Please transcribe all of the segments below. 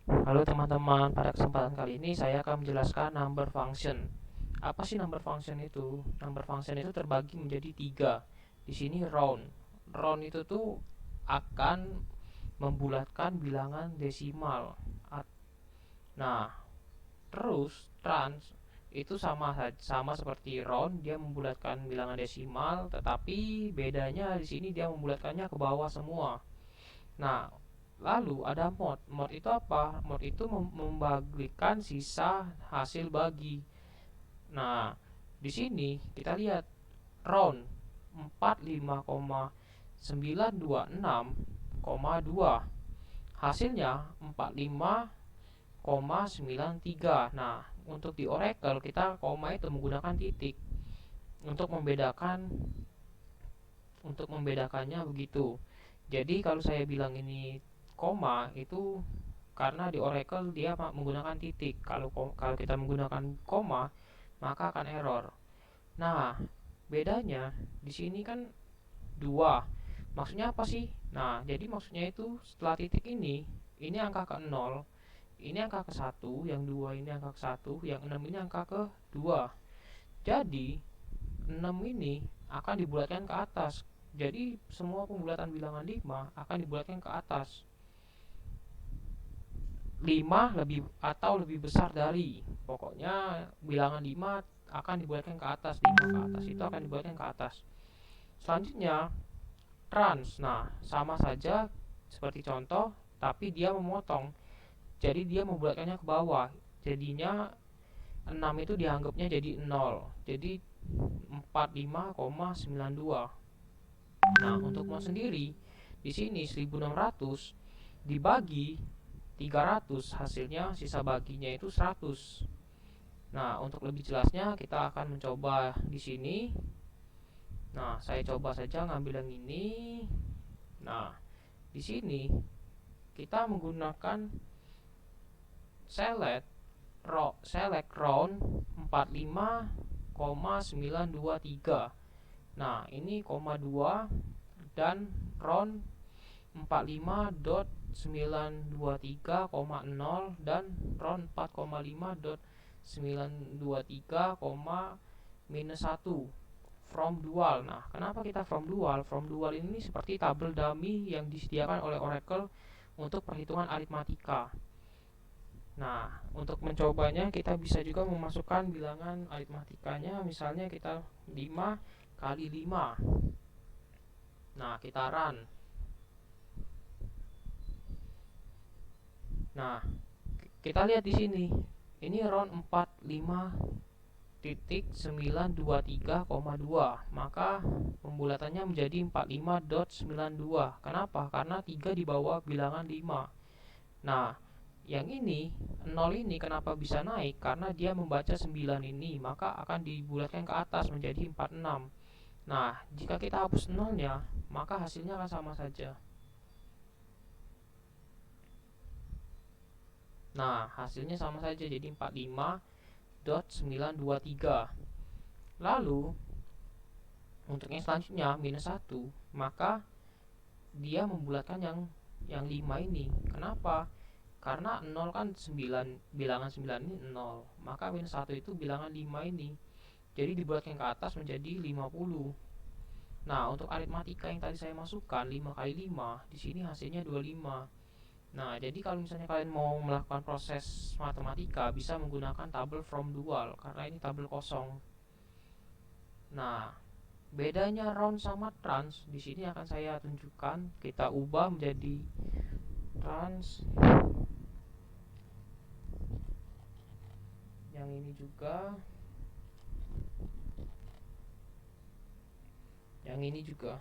Halo teman-teman, pada kesempatan kali ini saya akan menjelaskan number function. Apa sih number function itu? Number function itu terbagi menjadi tiga. Di sini round. Round itu tuh akan membulatkan bilangan desimal. Nah, terus trans itu sama seperti round, dia membulatkan bilangan desimal, tetapi bedanya di sini dia membulatkannya ke bawah semua. Nah, lalu ada mod. Mod itu apa? Mod itu membagikan sisa hasil bagi. Nah, di sini kita lihat round 45,926,2. Hasilnya 45,93. Nah, untuk di Oracle kita koma itu menggunakan titik untuk membedakannya begitu. Jadi kalau saya bilang ini koma itu karena di Oracle dia menggunakan titik. Kalau kita menggunakan koma maka akan error. Nah, bedanya di sini kan dua. Maksudnya apa sih? Nah, jadi maksudnya itu setelah titik ini angka ke 0, ini angka ke 1, yang 2 ini angka ke 1, yang 6 ini angka ke 2. Jadi 6 ini akan dibulatkan ke atas. Jadi semua pembulatan bilangan 5 akan dibulatkan ke atas. 5 lebih atau lebih besar dari. Pokoknya bilangan 5 akan dibulatkan ke atas, 5 ke atas itu akan dibulatkan ke atas. Selanjutnya trans. Nah, sama saja seperti contoh, tapi dia memotong. Jadi dia membulatkannya ke bawah. Jadinya 6 itu dianggapnya jadi 0. Jadi 45,92. Nah, untuk mod sendiri di sini 1600 dibagi 300, hasilnya sisa baginya itu 100. Nah, untuk lebih jelasnya kita akan mencoba di sini. Nah, saya coba saja ngambil yang ini. Nah, di sini kita menggunakan select round 45,923. Nah, ini koma 2 dan round 45,923,0 dan round 4,5,923, minus 1 from dual. Nah, kenapa kita from dual? From dual ini seperti tabel dummy yang disediakan oleh Oracle untuk perhitungan aritmatika. Nah, untuk mencobanya kita bisa juga memasukkan bilangan aritmatikanya, misalnya kita 5 kali 5. Nah, kita run. Nah, kita lihat di sini. Ini round 45,923,2. Maka pembulatannya menjadi 45,92. Kenapa? Karena 3 di bawah bilangan 5. Nah, yang ini 0 ini kenapa bisa naik? Karena dia membaca 9 ini, maka akan dibulatkan ke atas menjadi 46. Nah, jika kita hapus 0-nya, maka hasilnya akan sama saja. Nah, hasilnya sama saja jadi 45,923. Lalu untuk yang selanjutnya minus 1, maka dia membulatkan yang 5 ini. Kenapa? Karena 0 kan 9, bilangan 9 ini 0, maka minus 1 itu bilangan 5 ini. Jadi dibulatkan ke atas menjadi 50. Nah, untuk aritmatika yang tadi saya masukkan 5 kali 5, di sini hasilnya 25. Nah, jadi kalau misalnya kalian mau melakukan proses matematika bisa menggunakan tabel from dual karena ini tabel kosong. Nah, bedanya round sama trans di sini akan saya tunjukkan. Kita ubah menjadi trans. Yang ini juga. Yang ini juga.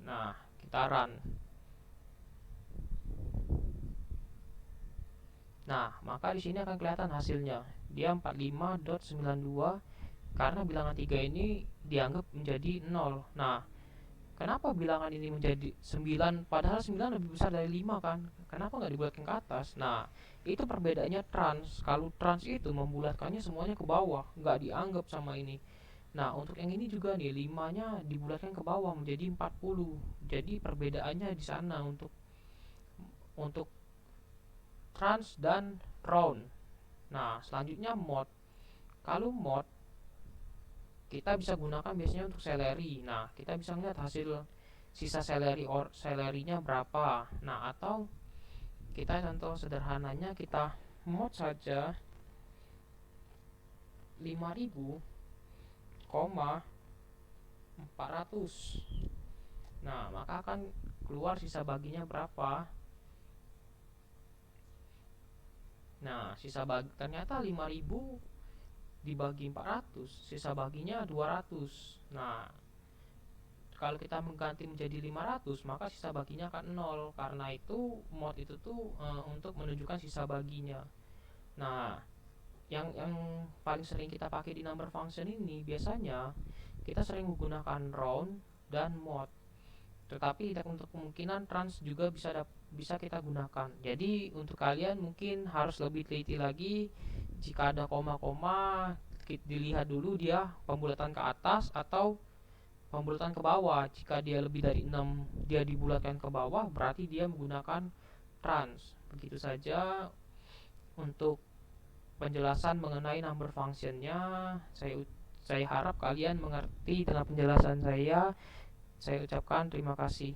Nah, kita run. Nah, maka di sini akan kelihatan hasilnya. Dia 45,92 karena bilangan 3 ini dianggap menjadi 0. Nah, kenapa bilangan ini menjadi 9 padahal 9 lebih besar dari 5 kan? Kenapa nggak dibulatkan ke atas? Nah, itu perbedaannya trans. Kalau trans itu membulatkannya semuanya ke bawah, nggak dianggap sama ini. Nah, untuk yang ini juga nih 5-nya dibulatkan ke bawah menjadi 40. Jadi perbedaannya di sana untuk untuk trans dan round. Nah, selanjutnya mod. Kalau mod kita bisa gunakan biasanya untuk celery. Nah, kita bisa lihat hasil sisa celery-nya berapa. Nah, atau kita contoh sederhananya kita mod saja 5000, 400. Nah, maka akan keluar sisa baginya berapa. Nah, sisa bagi ternyata 5000 dibagi 400, sisa baginya 200. Nah, kalau kita mengganti menjadi 500, maka sisa baginya akan 0. Karena itu mod itu tuh untuk menunjukkan sisa baginya. Nah, yang paling sering kita pakai di number function ini biasanya kita sering menggunakan round dan mod. Tetapi untuk kemungkinan trans juga bisa kita gunakan. Jadi untuk kalian mungkin harus lebih teliti lagi. Jika ada koma-koma, dilihat dulu dia pembulatan ke atas atau pembulatan ke bawah. Jika dia lebih dari 6, dia dibulatkan ke bawah, berarti dia menggunakan trans. Begitu saja untuk penjelasan mengenai number functionnya. Saya harap kalian mengerti dalam penjelasan saya. Saya ucapkan terima kasih.